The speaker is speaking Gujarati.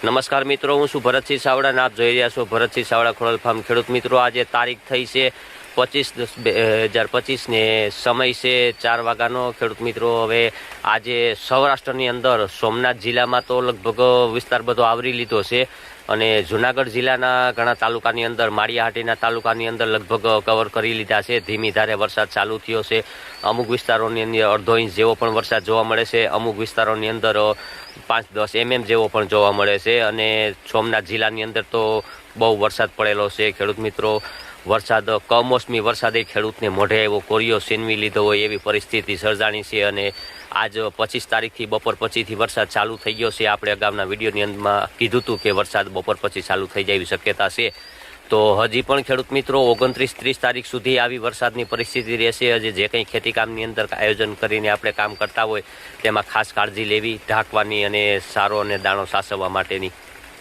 નમસ્કાર મિત્રો, હું છું ભરતસિંહ સાવડા અને આપ જોઈ રહ્યા છો ભરતસિંહ સાવડા ખોડલ ફાર્મ. ખેડૂત મિત્રો, આજે તારીખ થઈ છે 25/10/2025 ને સમય છે 4 વાગ્યાનો. ખેડૂત મિત્રો, હવે આજે સૌરાષ્ટ્રની અંદર સોમનાથ જિલ્લામાં તો લગભગ વિસ્તાર બધો આવરી લીધો છે અને જુનાગઢ જિલ્લાના ઘણા તાલુકાની અંદર, માળિયાહાટીના તાલુકાની અંદર લગભગ કવર કરી લીધા છે. ધીમી ધારે વરસાદ ચાલુ થયો છે. અમુક વિસ્તારોની અંદર અડધો ઇંચ જેવો પણ વરસાદ જોવા મળે છે. અમુક વિસ્તારોની અંદર 5-10 mm જેવો પણ જોવા મળે છે અને સોમનાથ જિલ્લાની અંદર તો બહુ વરસાદ પડેલો છે. ખેડૂત મિત્રો, વરસાદ કમોસમી વરસાદે ખેડૂતને મોઢે એવો કોરિયો સીનવી લીધો હોય એવી પરિસ્થિતિ સર્જાણી છે અને આજ 25 તારીખથી બપોર પછીથી વરસાદ ચાલુ થઈ ગયો છે. આપણે અગાઉના વિડીયોની અંદરમાં કીધું હતું કે વરસાદ બપોર પછી ચાલુ થઈ જાય એવી શક્યતા છે. તો હજી પણ ખેડૂત મિત્રો 29-30 તારીખ સુધી આવી વરસાદની પરિસ્થિતિ રહેશે. હજી જે કંઈ ખેતીકામની અંદર આયોજન કરીને આપણે કામ કરતા હોય તેમાં ખાસ કાળજી લેવી, ઢાંકવાની અને સારો અને દાણો સાચવવા માટેની.